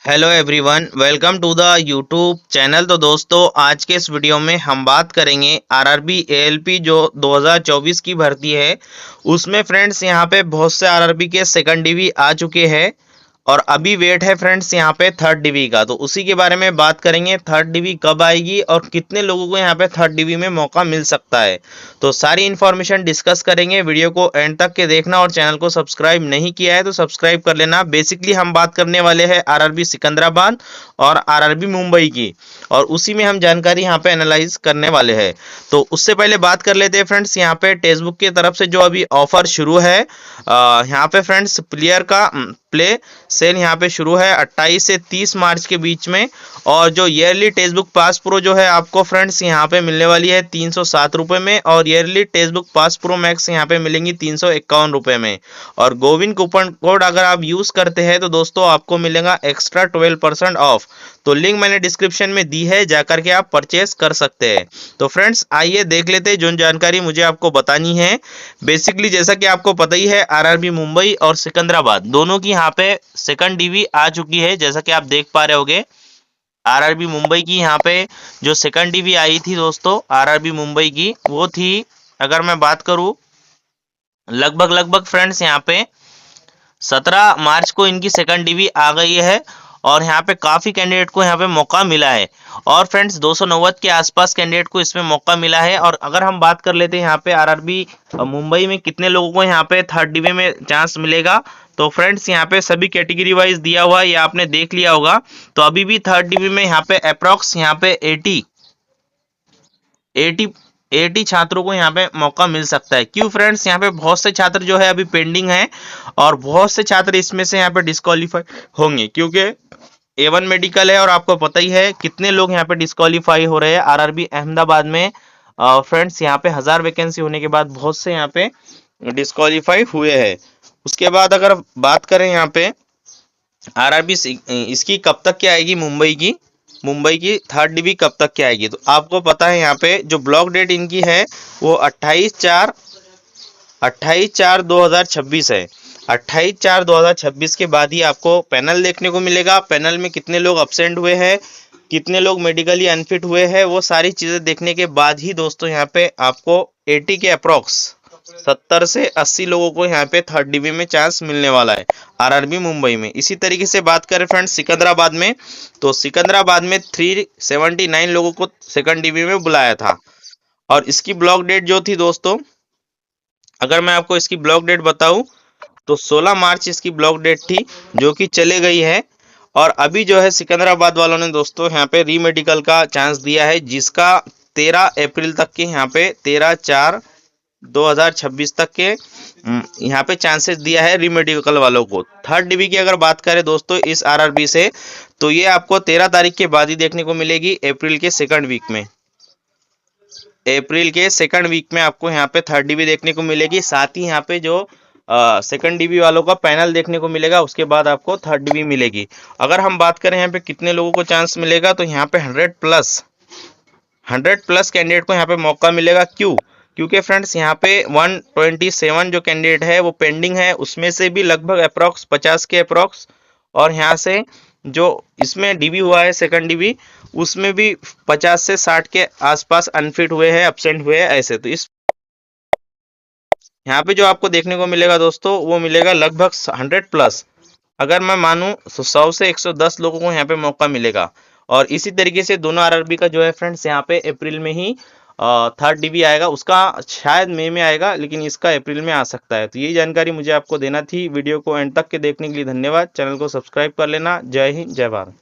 Hello everyone, welcome to the YouTube channel. तो दोस्तों, आज के इस वीडियो में हम बात करेंगे आरआरबी एएलपी जो 2024 की भर्ती है उसमें। फ्रेंड्स, यहाँ पे बहुत से आरआरबी के सेकंड डीवी आ चुके हैं और अभी वेट है फ्रेंड्स यहाँ पे थर्ड डीवी का। तो उसी के बारे में बात करेंगे, थर्ड डीवी कब आएगी और कितने लोगों को यहाँ पे थर्ड डीवी में मौका मिल सकता है। तो सारी इन्फॉर्मेशन डिस्कस करेंगे। वीडियो को एंड तक के देखना और चैनल को सब्सक्राइब नहीं किया है तो सब्सक्राइब कर लेना। बेसिकली हम बात करने वाले हैं आरआरबी सिकंदराबाद और आरआरबी मुंबई की, और उसी में हम जानकारी यहाँ पे एनालाइज करने वाले हैं। तो उससे पहले बात कर लेते हैं फ्रेंड्स, यहाँ पे टेक्स्ट की तरफ से जो अभी ऑफर शुरू है, यहाँ पे फ्रेंड्स प्लेयर का प्ले सेल यहाँ पे शुरू है 28 से 30 मार्च के बीच में। और जो yearly text book pass pro जो है आपको फ्रेंड्स यहाँ पे मिलने वाली है 307 रुपये में, और yearly text book pass pro max यहाँ पे मिलेंगी 351 रुपये में। और गोविंद कूपन कोड अगर आप यूज करते हैं तो दोस्तों आपको मिलेगा एक्स्ट्रा 12% ऑफ। तो लिंक मैंने डिस्क्रिप्शन में दी है, जाकर के आप परचेस कर सकते हैं। तो फ्रेंड्स आइए देख लेते हैं जो जानकारी मुझे आपको बतानी है। बेसिकली जैसा कि आपको पता ही है, आरआरबी मुंबई और सिकंदराबाद दोनों की यहाँ पे सेकंड डीवी आ चुकी है। जैसा कि आप देख पा रहे होगे, आरआरबी मुंबई की यहाँ पे जो सेकंड डीवी आई थी दोस्तों, आरआरबी मुंबई की वो थी, अगर मैं बात करूं, लगभग फ्रेंड्स यहाँ पे 17 मार्च को इनकी सेकंड डीवी आ गई है। और यहाँ पे काफ़ी कैंडिडेट को यहाँ पे मौका मिला है। और फ्रेंड्स 290 के आसपास कैंडिडेट को इसमें मौका मिला है। और अगर हम बात कर लेते हैं यहाँ पे आरआरबी मुंबई में कितने लोगों को यहाँ पे थर्ड डीवी में चांस मिलेगा, तो फ्रेंड्स यहाँ पे सभी कैटेगरी वाइज दिया हुआ है, ये आपने देख लिया होगा। तो अभी भी थर्ड डीवी में यहाँ पे अप्रॉक्स यहाँ पे 80 छात्रों को यहाँ पे मौका मिल सकता है। क्यों फ्रेंड्स, यहाँ पे बहुत से छात्र जो है अभी पेंडिंग है और बहुत से छात्र इसमें से यहाँ पे डिस्क्वालीफाई होंगे, क्योंकि A1 मेडिकल है और आपको पता ही है कितने लोग यहाँ पे डिस्क्वालीफाई हो रहे हैं आरआरबी अहमदाबाद में। फ्रेंड्स यहाँ पे 1000 वैकेंसी होने के बाद बहुत से यहाँ पे डिस्क्वालीफाई हुए हैं। उसके बाद अगर बात करें यहाँ पे आरआरबी इसकी कब तक की आएगी, मुंबई की थर्ड डीवी कब तक की आएगी, तो आपको पता है यहाँ पे जो ब्लॉक डेट इनकी है वो 28/4/2026 है। 28/4/2026 के बाद ही आपको पैनल देखने को मिलेगा। पैनल में कितने लोग अब्सेंट हुए हैं, कितने लोग मेडिकली अनफिट हुए हैं, वो सारी चीजें देखने के बाद ही दोस्तों यहाँ पे आपको 80 के अप्रॉक्स 70 से 80 लोगों को यहाँ पे थर्ड डीवी में चांस मिलने वाला है आरआरबी मुंबई में। इसी तरीके से बात करें फ्रेंड्स सिकंदराबाद में, तो सिकंदराबाद में 379 लोगों को सेकंड डीवी में बुलाया था। और इसकी ब्लॉक डेट जो थी दोस्तों, अगर मैं आपको इसकी ब्लॉक डेट बताऊं तो 16 मार्च इसकी ब्लॉक डेट थी, जो कि चले गई है। और अभी जो है सिकंदराबाद वालों ने दोस्तों यहाँ पे रीमेडिकल का चांस दिया है, जिसका 13 अप्रैल तक के यहाँ पे 13/4/2026 तक के यहाँ पे चांसेस दिया है रीमेडिकल वालों को। थर्ड डीवी की अगर बात करें दोस्तों इस आरआरबी से, तो ये आपको 13 तारीख के बाद ही देखने को मिलेगी, अप्रैल के सेकंड वीक में आपको यहाँ पे थर्ड डीवी देखने को मिलेगी। साथ ही यहाँ पे जो सेकंड डीवी वालों का पैनल देखने को मिलेगा, उसके बाद आपको थर्ड डीवी मिलेगी। अगर हम बात करें यहाँ पे कितने लोगों को चांस मिलेगा, तो यहाँ पे 100 प्लस कैंडिडेट को यहाँ पे मौका मिलेगा। क्योंकि फ्रेंड्स यहाँ पे 127 जो कैंडिडेट है वो पेंडिंग है, उसमें से भी लगभग अप्रॉक्स 50 के अप्रॉक्स, और यहाँ से जो इसमें डीवी हुआ है सेकंड डीवी, उसमें भी 50 से 60 के आसपास अनफिट हुए हैं, एब्सेंट हुए हैं ऐसे। तो इस यहाँ पे जो आपको देखने को मिलेगा दोस्तों वो मिलेगा लगभग 100 प्लस। अगर मैं मानूं तो 100 से 110 लोगों को यहाँ पे मौका मिलेगा। और इसी तरीके से दोनों आरआरबी का जो है फ्रेंड्स यहाँ पे अप्रैल में ही थर्ड डीवी आएगा, उसका शायद मई में आएगा, लेकिन इसका अप्रैल में आ सकता है। तो यही जानकारी मुझे आपको देना थी। वीडियो को एंड तक के देखने के लिए धन्यवाद। चैनल को सब्सक्राइब कर लेना। जय हिंद, जय भारत।